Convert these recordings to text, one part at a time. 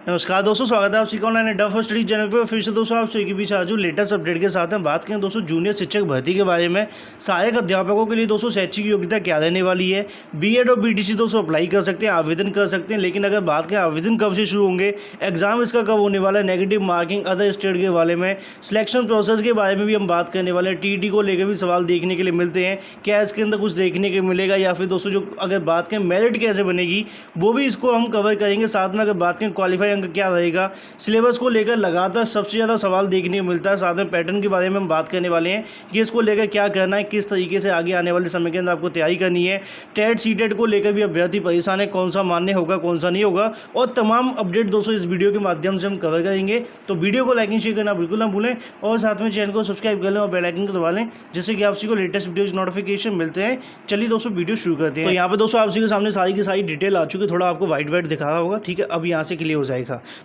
नमस्कार दोस्तों, स्वागत है आप सभी का ऑनलाइन अड्डा फॉर स्टडी चैनल पर। फिर से दोस्तों आप सभी के बीच आज लेटेस्ट अपडेट के साथ में बात करें दोस्तों जूनियर शिक्षक भर्ती के बारे में। सहायक अध्यापकों के लिए दोस्तों शैक्षिक योग्यता क्या रहने वाली है। बीएड और बीटीसी दोस्तों अप्लाई कर सकते हैं, आवेदन कर सकते हैं, लेकिन अगर बात करें आवेदन कब से शुरू होंगे, एग्जाम इसका कब होने वाला है, नेगेटिव मार्किंग, अदर स्टेट के बारे में, सिलेक्शन प्रोसेस के बारे में भी हम बात करने वाले हैं। टीईटी को लेकर भी सवाल देखने के लिए मिलते हैं, क्या इसके अंदर कुछ देखने के मिलेगा, या फिर दोस्तों जो अगर बात करें मेरिट कैसे बनेगी वो भी इसको हम कवर करेंगे। साथ में अगर बात करें क्वालिफाई अंक क्या रहेगा, सिलेबस को लेकर लगातार सबसे ज़्यादा सवाल देखने को मिलता है। साथ में पैटर्न के बारे में हम बात करने वाले हैं कि इसको लेकर क्या करना है, किस तरीके से आगे आने वाले समय के अंदर आपको तैयारी करनी है। टेट सीटेट को लेकर भी अभ्यर्थी परेशान है, कौन सा मान्य होगा कौन सा नहीं होगा, और तमाम अपडेट दोस्तों इस वीडियो के माध्यम से हम कवर करेंगे। तो वीडियो को लाइक एंड शेयर करना बिल्कुल ना भूलें, और साथ में चैनल को सब्सक्राइब कर लें और बेल आइकन को दबा लें, जिससे कि आप सभी को लेटेस्ट वीडियो नोटिफिकेशन मिलते हैं। चलिए दोस्तों वीडियो शुरू करते हैं। तो यहाँ पे दोस्तों आप सभी के सामने सारी की सारी डिटेल आ चुकी है, थोड़ा आपको वाइट वाइट दिखा रहा होगा, ठीक है। अब यहाँ से क्लियर हो जाएगा।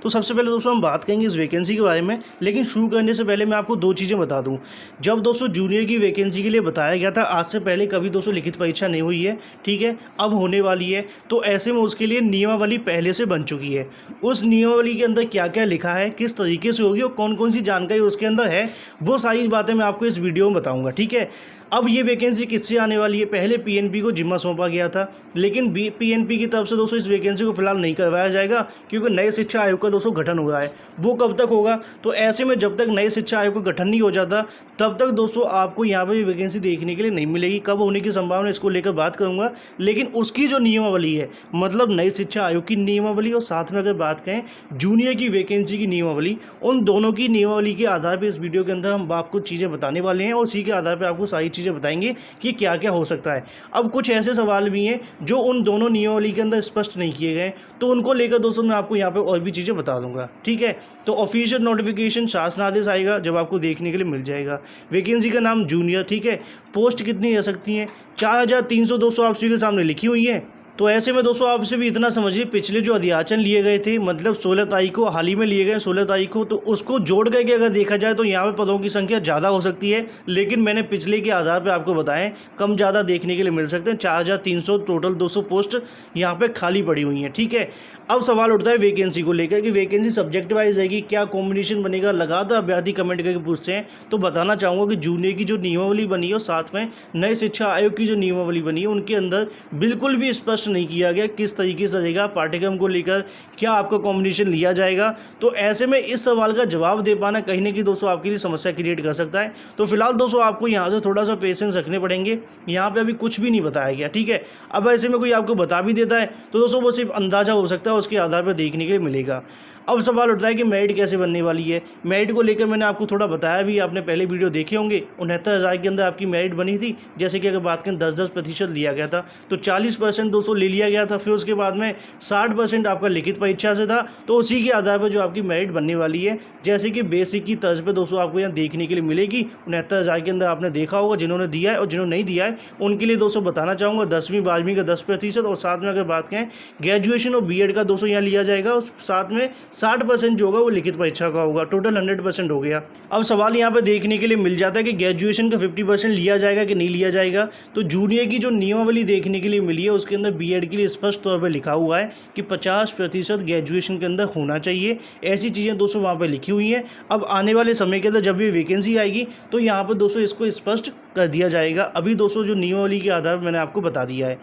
तो सबसे पहले दोस्तों हम बात करेंगे इस वैकेंसी के बारे में, लेकिन शुरू करने से पहले मैं आपको दो चीज़ें बता दूं। जब दोस्तों जूनियर की वैकेंसी के लिए बताया गया था, आज से पहले कभी दोस्तों लिखित परीक्षा नहीं हुई है, ठीक है, अब होने वाली है। तो ऐसे में उसके लिए नियमावली पहले से बन चुकी है। उस नियमावली के अंदर क्या क्या लिखा है, किस तरीके से होगी और कौन कौन सी जानकारी उसके अंदर है, वो सारी बातें मैं आपको इस वीडियो में बताऊँगा, ठीक है। अब ये वैकेंसी किससे आने वाली है, पहले पीएनपी को जिम्मा सौंपा गया था, लेकिन पीएनपी की तरफ से दोस्तों इस वैकेंसी को फिलहाल नहीं करवाया जाएगा, क्योंकि नए शिक्षा आयोग का दोस्तों गठन हो रहा है। वो कब तक होगा, तो ऐसे में जब तक नए शिक्षा आयोग का गठन नहीं हो जाता तब तक दोस्तों आपको यहाँ पर वैकेंसी देखने के लिए नहीं मिलेगी। कब होने की संभावना इसको लेकर बात करूँगा, लेकिन उसकी जो नियमावली है, मतलब नए शिक्षा आयोग की नियमावली और साथ में अगर बात करें जूनियर की वैकेंसी की नियमावली, उन दोनों की नियमावली के आधार पर इस वीडियो के अंदर हम आपको चीज़ें बताने वाले हैं, और उसी के आधार पर आपको सारी चीज़ें बताएंगे कि क्या क्या हो सकता है। अब कुछ ऐसे सवाल भी हैं जो उन दोनों नियमावली के अंदर स्पष्ट नहीं किए गए, तो उनको लेकर दोस्तों मैं आपको यहाँ पे और भी चीज़ें बता दूंगा, ठीक है। तो ऑफिशियल नोटिफिकेशन शासनादेश आएगा जब आपको देखने के लिए मिल जाएगा। वैकेंसी का नाम जूनियर, ठीक है। पोस्ट कितनी रह सकती हैं, 4300 दोस्तों आप सभी के सामने लिखी हुई है। तो ऐसे में दोस्तों आपसे भी इतना समझिए, पिछले जो अध्याचन लिए गए थे, मतलब 16 तारीख को हाल ही में लिए गए 16 तारीख को, तो उसको जोड़ करके अगर देखा जाए तो यहाँ पे पदों की संख्या ज़्यादा हो सकती है, लेकिन मैंने पिछले के आधार पे आपको बताएं कम ज़्यादा देखने के लिए मिल सकते हैं। 4300 टोटल 200 पोस्ट यहाँ पे खाली पड़ी हुई हैं, ठीक है। अब सवाल उठता है वैकेंसी को लेकर कि वैकेंसी सब्जेक्ट वाइज रहेगी, क्या कॉम्बिनेशन बनेगा, लगातार अभ्यर्थी कमेंट करके पूछते हैं। तो बताना चाहूँगा कि जूनियर की जो नियमावली बनी है और साथ में नए शिक्षा आयोग की जो नियमावली बनी है, उनके अंदर बिल्कुल भी स्पष्ट नहीं किया गया किस तरीके से रहेगा पाठ्यक्रम को लेकर, क्या आपका कॉम्बिनेशन लिया जाएगा। तो ऐसे में इस सवाल का जवाब दे पाना कहीं ना कहीं दोस्तों आपके लिए समस्या क्रिएट कर सकता है। तो फिलहाल दोस्तों आपको यहाँ से थोड़ा सा पेशेंस रखने पड़ेंगे, यहाँ पे अभी कुछ भी नहीं बताया गया, ठीक है। अब ऐसे में कोई आपको बता भी देता है तो दोस्तों वो सिर्फ अंदाजा हो सकता है, उसके आधार पर देखने के लिए मिलेगा। अब सवाल उठता है कि मेरिट कैसे बनने वाली है। मेरिट को लेकर मैंने आपको थोड़ा बताया भी, आपने पहले वीडियो देखे होंगे। 69,000 के अंदर आपकी मेरिट बनी थी, जैसे कि अगर बात करें 10% लिया गया था, तो 40% दोस्तों ले लिया गया था। फिर उसके बाद में 60% आपका लिखित परीक्षा से था, तो उसी के आधार पर जो आपकी मेरिट बनने वाली है, जैसे कि बेसिक की तर्ज पर दोस्तों आपको यहाँ देखने के लिए मिलेगी। 69,000 के अंदर आपने देखा होगा, जिन्होंने दिया है और जिन्होंने नहीं दिया है उनके लिए दोस्तों बताना चाहूँगा 10वीं 12वीं का 10%, और साथ में अगर बात करें ग्रेजुएशन और बीएड का दोस्तों यहाँ लिया जाएगा, और साथ में 60% जो होगा वो लिखित परीक्षा का होगा। टोटल 100% हो गया। अब सवाल यहाँ पे देखने के लिए मिल जाता है कि ग्रेजुएशन का 50% लिया जाएगा कि नहीं लिया जाएगा। तो जूनियर की जो नियमावली देखने के लिए मिली है, उसके अंदर बीएड के लिए स्पष्ट तौर पर लिखा हुआ है कि 50% ग्रेजुएशन के अंदर होना चाहिए। ऐसी चीज़ें दोस्तों वहाँ पर लिखी हुई हैं। अब आने वाले समय के अंदर जब ये वैकेंसी आएगी तो यहाँ पर दोस्तों इसको स्पष्ट कर दिया जाएगा। अभी दोस्तों जो नियमावली के आधार पर मैंने आपको बता दिया है।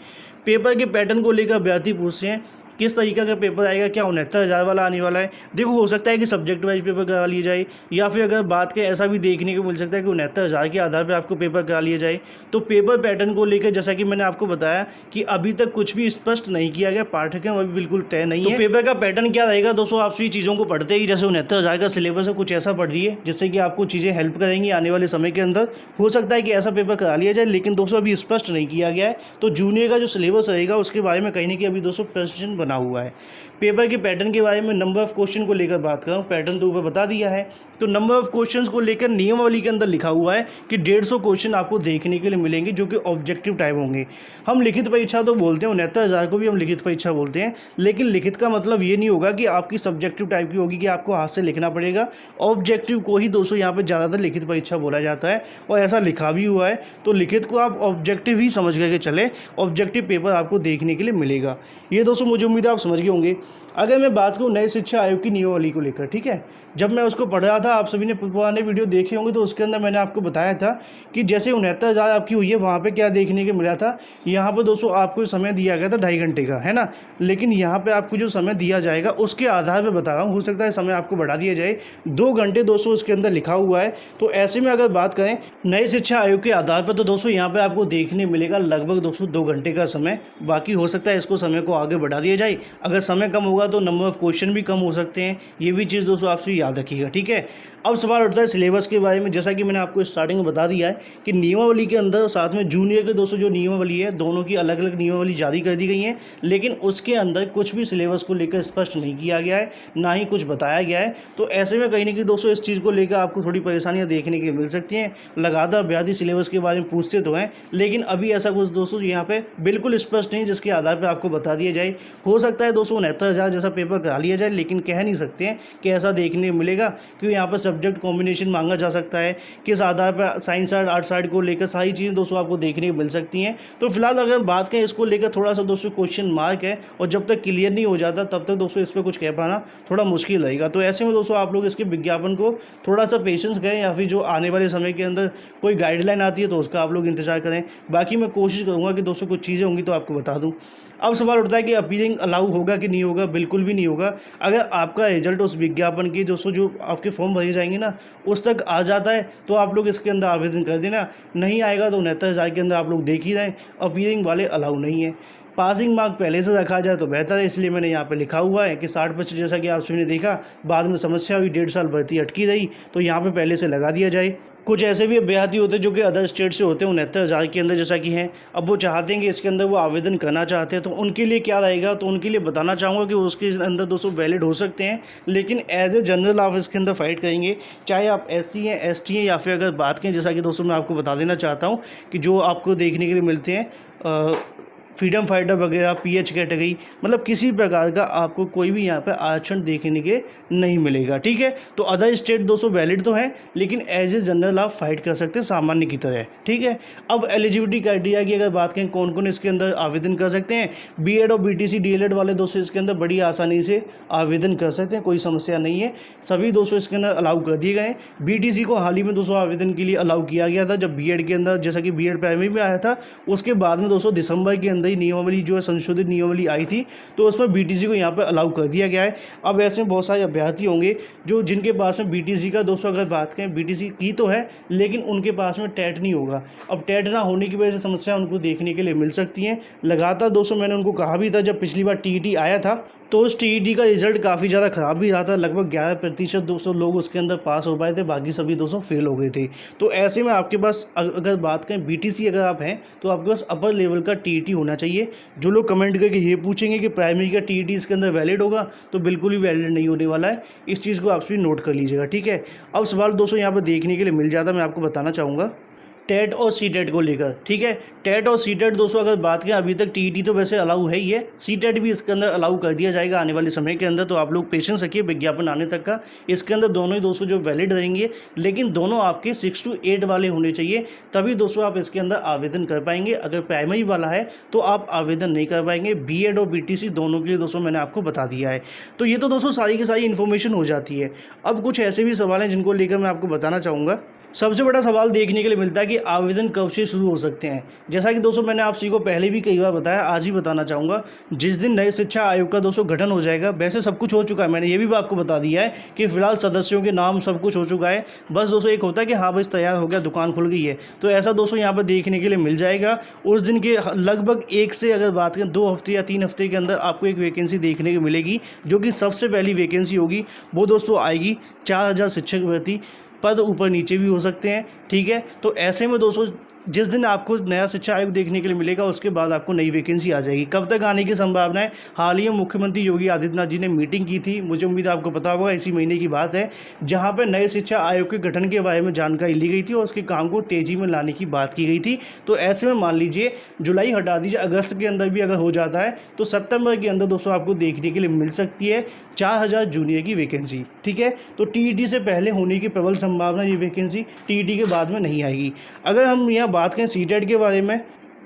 पेपर के पैटर्न को लेकर अभ्यर्थी पूछते हैं किस तरीका का पेपर आएगा, क्या 69,000 वाला आने वाला है। देखो हो सकता है कि सब्जेक्ट वाइज पेपर करा लिया जाए, या फिर अगर बात करें ऐसा भी देखने को मिल सकता है कि 69,000 के आधार पर आपको पेपर करा लिया जाए। तो पेपर पैटर्न को लेकर जैसा कि मैंने आपको बताया कि अभी तक कुछ भी स्पष्ट नहीं किया गया, पाठ्यक्रम अभी बिल्कुल तय नहीं है। तो पेपर का पैटर्न क्या रहेगा दोस्तों, आप सभी चीज़ों को पढ़ते ही, जैसे 69,000 का सिलेबस है, कुछ ऐसा पढ़ रही है जिससे कि आपको चीज़ें हेल्प करेंगी आने वाले समय के अंदर। हो सकता है कि ऐसा पेपर करा लिया जाए, लेकिन दोस्तों अभी स्पष्ट नहीं किया गया है। तो जूनियर का जो सिलेबस रहेगा उसके बारे में कहीं ना कहीं अभी दोस्तों प्रश्न बना हुआ है। पेपर के पैटर्न के बारे में नंबर ऑफ क्वेश्चन को लेकर बात करूं, पैटर्न तो ऊपर बता दिया है। तो नंबर ऑफ क्वेश्चंस को लेकर नियमावली के अंदर लिखा हुआ है कि 150 क्वेश्चन आपको देखने के लिए मिलेंगे, जो कि ऑब्जेक्टिव टाइप होंगे। हम लिखित परीक्षा तो बोलते हैं, 69,000 को भी हम लिखित परीक्षा बोलते हैं, लेकिन लिखित का मतलब ये नहीं होगा कि आपकी सब्जेक्टिव टाइप की होगी कि आपको हाथ से लिखना पड़ेगा। ऑब्जेक्टिव को ही दोस्तों यहाँ पर ज़्यादातर लिखित परीक्षा बोला जाता है, और ऐसा लिखा भी हुआ है। तो लिखित को आप ऑब्जेक्टिव ही समझ करके चले, ऑब्जेक्टिव पेपर आपको देखने के लिए मिलेगा। ये दोस्तों मुझे उम्मीद है आप समझ गए होंगे। अगर मैं बात करूँ नए शिक्षा आयोग की नियमावली को लेकर, ठीक है, जब मैं उसको पढ़ रहा था, आप सभी ने पुराने वीडियो देखे होंगे, तो उसके अंदर मैंने आपको बताया था कि जैसे 69,000 आपकी हुई है, वहाँ पे क्या देखने को मिला था, यहाँ पर दोस्तों आपको समय दिया गया था 2.5 घंटे का, है ना। लेकिन यहाँ पे आपको जो समय दिया जाएगा उसके आधार पर बता रहा हूँ, हो सकता है समय आपको बढ़ा दिया जाए, 2 घंटे दोस्तों उसके अंदर लिखा हुआ है। तो ऐसे में अगर बात करें नए शिक्षा आयोग के आधार पर, तो दोस्तों यहाँ पे आपको देखने मिलेगा लगभग दोस्तों 2 घंटे का समय। बाकी हो सकता है इसको समय को आगे बढ़ा दिया जाए, अगर समय कम होगा तो नंबर ऑफ क्वेश्चन भी कम हो सकते हैं, ये भी चीज़ दोस्तों आपसे याद रखिएगा, ठीक है। अब सवाल उठता है सिलेबस के बारे में। जैसा कि मैंने आपको स्टार्टिंग में बता दिया है कि नियमावली के अंदर साथ में जूनियर के दोस्तों जो नियमावली है, दोनों की अलग अलग नियमावली जारी कर दी गई है, लेकिन उसके अंदर कुछ भी सिलेबस को लेकर स्पष्ट नहीं किया गया है, ना ही कुछ बताया गया है। तो ऐसे में कहीं ना कहीं दोस्तों इस चीज़ को लेकर आपको थोड़ी परेशानियाँ देखने की मिल सकती हैं। लगातार अभ्यर्थी सिलेबस के बारे में पूछते तो हैं, लेकिन अभी ऐसा कुछ दोस्तों यहाँ पे बिल्कुल स्पष्ट नहीं जिसके आधार पर आपको बता दिया जाए। हो सकता है दोस्तों 69,000 जैसा पेपर करा लिया जाए, लेकिन कह नहीं सकते हैं कि ऐसा देखने को मिलेगा, क्योंकि यहाँ पर सब्जेक्ट कॉम्बिनेशन मांगा जा सकता है, किस आधार पर साइंस आर्ट साइड को लेकर सारी चीज़ें दोस्तों आपको देखने को मिल सकती हैं। तो फिलहाल अगर बात करें इसको लेकर, थोड़ा सा दोस्तों क्वेश्चन मार्क है, और जब तक क्लियर नहीं हो जाता तब तक दोस्तों इस पर कुछ कह पाना थोड़ा मुश्किल रहेगा। तो ऐसे में दोस्तों आप लोग इसके विज्ञापन को थोड़ा सा पेशेंस करें, या फिर जो आने वाले समय के अंदर कोई गाइडलाइन आती है तो उसका आप लोग इंतजार करें। बाकी मैं कोशिश करूँगा कि दोस्तों कुछ चीज़ें होंगी तो आपको बता दूँ। अब सवाल उठता है कि अपीलिंग अलाउ होगा कि नहीं होगा। बिल्कुल भी नहीं होगा। अगर आपका रिजल्ट उस विज्ञापन की दोस्तों जो आपके फॉर्म भरे जाएंगे ना उस तक आ जाता है तो आप लोग इसके अंदर आवेदन कर देना, नहीं आएगा तो 69,000 के अंदर आप लोग देख ही रहें, अपीलिंग वाले अलाउ नहीं है। पासिंग मार्क पहले से रखा जाए तो बेहतर है, इसलिए मैंने यहाँ पे लिखा हुआ है कि 60%, जैसा कि आप सभी ने देखा बाद में समस्या हुई, 1.5 साल भर्ती अटकी रही, तो यहाँ पे पहले से लगा दिया जाए। कुछ ऐसे भी अभ्यर्थी होते हैं जो कि अदर स्टेट से होते हैं 69,000 के अंदर जैसा कि हैं, अब वो चाहते हैं कि इसके अंदर वो आवेदन करना चाहते हैं, तो उनके लिए क्या रहेगा, तो उनके लिए बताना चाहूँगा कि उसके अंदर दोस्तों वैलिड हो सकते हैं, लेकिन एज ए जनरल आप इसके अंदर फाइट करेंगे, चाहे आप SC हैं, ST हैं, या फिर अगर बात करें, जैसा कि दोस्तों मैं आपको बता देना चाहता हूँ कि जो आपको देखने के लिए मिलते हैं फ्रीडम फाइटर वगैरह, PH कैटेगरी, मतलब किसी प्रकार का आपको कोई भी यहाँ पे आरक्षण देखने के नहीं मिलेगा, ठीक है। तो अदर स्टेट दोस्तों वैलिड तो है, लेकिन एज ए जनरल आप फाइट कर सकते हैं सामान्य की तरह, ठीक है। अब एलिजिबिलिटी क्राइटेरिया की अगर बात करें, कौन कौन इसके अंदर आवेदन कर सकते हैं, BEd और BTC DLEd वाले दोस्तों इसके अंदर बड़ी आसानी से आवेदन कर सकते हैं, कोई समस्या नहीं है, सभी दोस्तों इसके अंदर अलाउ कर दिए गए हैं। BTC को हाल ही में दोस्तों आवेदन के लिए अलाउ किया गया था, जब BEd के अंदर, जैसा कि BEd प्राइमरी में आया था, उसके बाद में दोस्तों दिसंबर के अंदर ही नियमावली जो है संशोधित नियमावली आई थी, तो उसमें BTC को यहाँ पर अलाउ कर दिया गया है। अब ऐसे में बहुत सारे अभ्यर्थी होंगे जो जिनके पास में BTC का दोस्तों अगर बात करें, BTC की तो है लेकिन उनके पास में टेट नहीं होगा। अब टेट ना होने की वजह से समस्या उनको देखने के लिए मिल सकती हैं। लगातार दोस्तों मैंने उनको कहा भी था, जब पिछली बार TET आया था तो उस TET का रिजल्ट काफ़ी ज़्यादा ख़राब भी रहा था, लगभग 11% दोस्तों लोग उसके अंदर पास हो पाए थे, बाकी सभी दोस्तों फेल हो गए थे। तो ऐसे में आपके पास अगर बात करें BTC अगर आप हैं तो आपके पास अपर लेवल का TET होना चाहिए। जो लोग कमेंट करके ये पूछेंगे कि प्राइमरी का TET इसके अंदर वैलिड होगा, तो बिल्कुल भी वैलिड नहीं होने वाला है, इस चीज़ को आप सभी नोट कर लीजिएगा, ठीक है। अब सवाल दोस्तों यहाँ पर देखने के लिए मिल जाता, मैं आपको बताना चाहूँगा टेट और CTET को लेकर, ठीक है। टेट और CTET दोस्तों अगर बात करें, अभी तक TET तो वैसे अलाउ है ही है, CTET भी इसके अंदर अलाउ कर दिया जाएगा आने वाले समय के अंदर, तो आप लोग पेशेंस रखिए विज्ञापन आने तक का। इसके अंदर दोनों ही दोस्तों जो वैलिड रहेंगे, लेकिन दोनों आपके 6 to 8 वाले होने चाहिए, तभी दोस्तों आप इसके अंदर आवेदन कर पाएंगे। अगर प्राइमरी वाला है तो आप आवेदन नहीं कर पाएंगे। BEd और BTC दोनों के लिए दोस्तों मैंने आपको बता दिया है। तो ये तो दोस्तों सारी की सारी इन्फॉर्मेशन हो जाती है। अब कुछ ऐसे भी सवाल हैं जिनको लेकर मैं आपको बताना चाहूँगा। सबसे बड़ा सवाल देखने के लिए मिलता है कि आवेदन कब से शुरू हो सकते हैं। जैसा कि दोस्तों मैंने आप सभी को पहले भी कई बार बताया, आज ही बताना चाहूँगा, जिस दिन नए शिक्षा आयोग का दोस्तों गठन हो जाएगा, वैसे सब कुछ हो चुका है, मैंने ये भी आपको बता दिया है कि फिलहाल सदस्यों के नाम सब कुछ हो चुका है। बस दोस्तों एक होता है कि हाँ बस तैयार हो गया, दुकान खुल गई है, तो ऐसा दोस्तों यहाँ पर देखने के लिए मिल जाएगा। उस दिन के लगभग 1 से अगर बात करें 2 हफ्ते या 3 हफ्ते के अंदर आपको एक वैकेंसी देखने को मिलेगी, जो कि सबसे पहली वैकेंसी होगी, वो दोस्तों आएगी 4,000 शिक्षक भर्ती। पद ऊपर नीचे भी हो सकते हैं, ठीक है। तो ऐसे में दोस्तों जिस दिन आपको नया शिक्षा आयोग देखने के लिए मिलेगा उसके बाद आपको नई वैकेंसी आ जाएगी। कब तक आने की संभावना है, हाल ही में मुख्यमंत्री योगी आदित्यनाथ जी ने मीटिंग की थी, मुझे उम्मीद है आपको पता होगा, इसी महीने की बात है, जहां पर नए शिक्षा आयोग के गठन के बारे में जानकारी ली गई थी और उसके काम को तेज़ी में लाने की बात की गई थी। तो ऐसे में मान लीजिए जुलाई हटा दीजिए, अगस्त के अंदर भी अगर हो जाता है तो सितंबर के अंदर दोस्तों आपको देखने के लिए मिल सकती है 4,000 जूनियर की वैकेंसी, ठीक है। तो TET से पहले होने की प्रबल संभावना, ये वैकेंसी TET के बाद में नहीं आएगी। अगर हम यहाँ बात करें CTET के बारे में,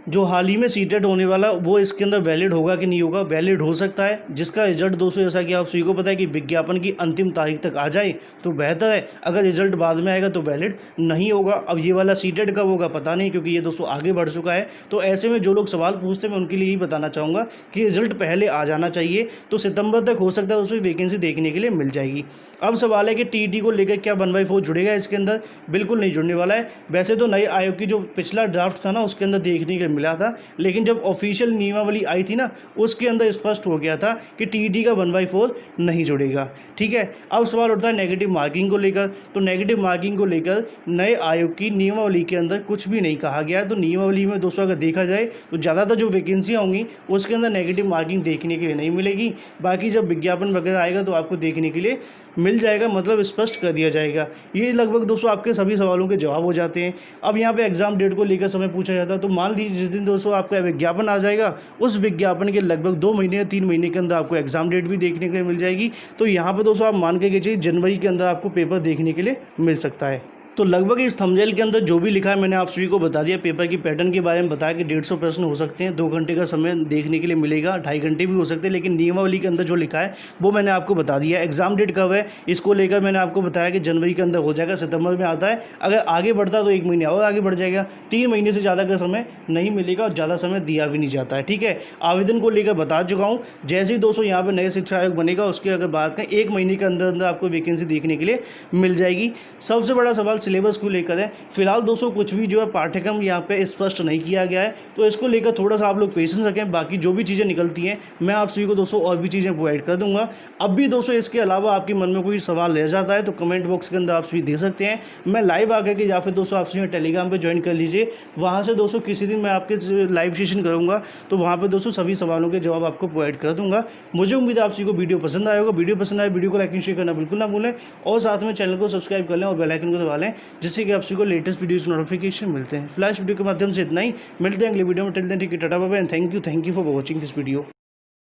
जो हाल ही में सीटेट होने वाला वो इसके अंदर वैलिड होगा कि नहीं होगा, वैलिड हो सकता है। जिसका रिजल्ट दोस्तों जैसा कि आप सभी को पता है कि विज्ञापन की अंतिम तारीख तक आ जाए तो बेहतर है, अगर रिजल्ट बाद में आएगा तो वैलिड नहीं होगा। अब ये वाला सीटेट कब होगा पता नहीं, क्योंकि ये दोस्तों आगे बढ़ चुका है। तो ऐसे में जो लोग सवाल पूछते हैं मैं उनके लिए यही बताना चाहूँगा कि रिजल्ट पहले आ जाना चाहिए, तो सितंबर तक हो सकता है उसमें वैकेंसी देखने के लिए मिल जाएगी। अब सवाल है कि टीईटी को लेकर क्या 1/4 जुड़ेगा इसके अंदर? बिल्कुल नहीं जुड़ने वाला है। वैसे तो नए आयोग की जो पिछला ड्राफ्ट था ना उसके अंदर देखने के मिला था, लेकिन जब ऑफिशियल नियमावली आई थी ना उसके अंदर स्पष्ट हो गया था कि टीईटी का 1/4 नहीं जुड़ेगा। ठीक है, अब सवाल उठता है नेगेटिव मार्किंग को लेकर। तो नेगेटिव मार्किंग को लेकर नए आयोग की नियमावली के अंदर कुछ भी नहीं कहा गया है। तो नियमावली में दोस्तों अगर देखा जाए तो ज़्यादातर जो वैकेंसियाँ होंगी उसके अंदर नेगेटिव मार्किंग देखने के लिए नहीं मिलेगी। बाकी जब विज्ञापन वगैरह आएगा तो आपको देखने के लिए मिल जाएगा, मतलब स्पष्ट कर दिया जाएगा। ये लगभग दोस्तों आपके सभी सवालों के जवाब हो जाते हैं। अब यहाँ पे एग्जाम डेट को लेकर समय पूछा जाता है, तो मान लीजिए जिस दिन दोस्तों आपका विज्ञापन आ जाएगा उस विज्ञापन के लगभग 2 महीने या 3 महीने के अंदर आपको एग्जाम डेट भी देखने के लिए मिल जाएगी। तो यहाँ पे दोस्तों आप मान के चलिए जनवरी के अंदर आपको पेपर देखने के लिए मिल सकता है। तो लगभग इस थंबनेल के अंदर जो भी लिखा है मैंने आप सभी को बता दिया। पेपर की पैटर्न के बारे में बताया कि 150 प्रश्न हो सकते हैं, 2 घंटे का समय देखने के लिए मिलेगा, 2.5 घंटे भी हो सकते हैं, लेकिन नियमावली के अंदर जो लिखा है वो मैंने आपको बता दिया। एग्जाम डेट कब है इसको लेकर मैंने आपको बताया कि जनवरी के अंदर हो जाएगा, सितंबर में आता है। अगर आगे बढ़ता है तो 1 महीने और आगे बढ़ जाएगा। 3 महीने से ज़्यादा का समय नहीं मिलेगा और ज़्यादा समय दिया भी नहीं जाता है। ठीक है, आवेदन को लेकर बता चुका हूँ। जैसे ही दोस्तों यहाँ पर नए शिक्षा आयोग बनेगा उसके अगर बात करें 1 महीने के अंदर अंदर आपको वैकेंसी देखने के लिए मिल जाएगी। सबसे बड़ा सवाल सिलेबस को लेकर है। फिलहाल दोस्तों कुछ भी जो है पाठ्यक्रम यहाँ पे स्पष्ट नहीं किया गया है, तो इसको लेकर थोड़ा सा आप लोग पेशेंस रखें। बाकी जो भी चीज़ें निकलती हैं मैं आप सभी को दोस्तों और भी चीज़ें प्रोवाइड कर दूंगा। अब भी दोस्तों इसके अलावा आपके मन में कोई सवाल रह जाता है तो कमेंट बॉक्स के अंदर आप सभी दे सकते हैं। मैं लाइव आकर के या फिर दोस्तों आप सभी टेलीग्राम पर ज्वाइन कर लीजिए। वहाँ से दोस्तों किसी दिन मैं आपके लाइव सेशन करूँगा तो वहाँ पर दोस्तों सभी सवालों के जवाब आपको प्रोवाइड कर दूँगा। मुझे उम्मीद है आप सभी को वीडियो पसंद आएगा। वीडियो पसंद आए वीडियो को लाइक शेयर करना बिल्कुल ना भूलें और साथ में चैनल को सब्सक्राइब कर लें और बेल आइकन को दबा लें, जिससे कि आप सभी को लेटेस्ट वीडियोस नोटिफिकेशन मिलते हैं। फ्लैश वीडियो के माध्यम से इतना ही, मिलते हैं अगले वीडियो में। Till then take care, tata bye bye and thank you for watching this video.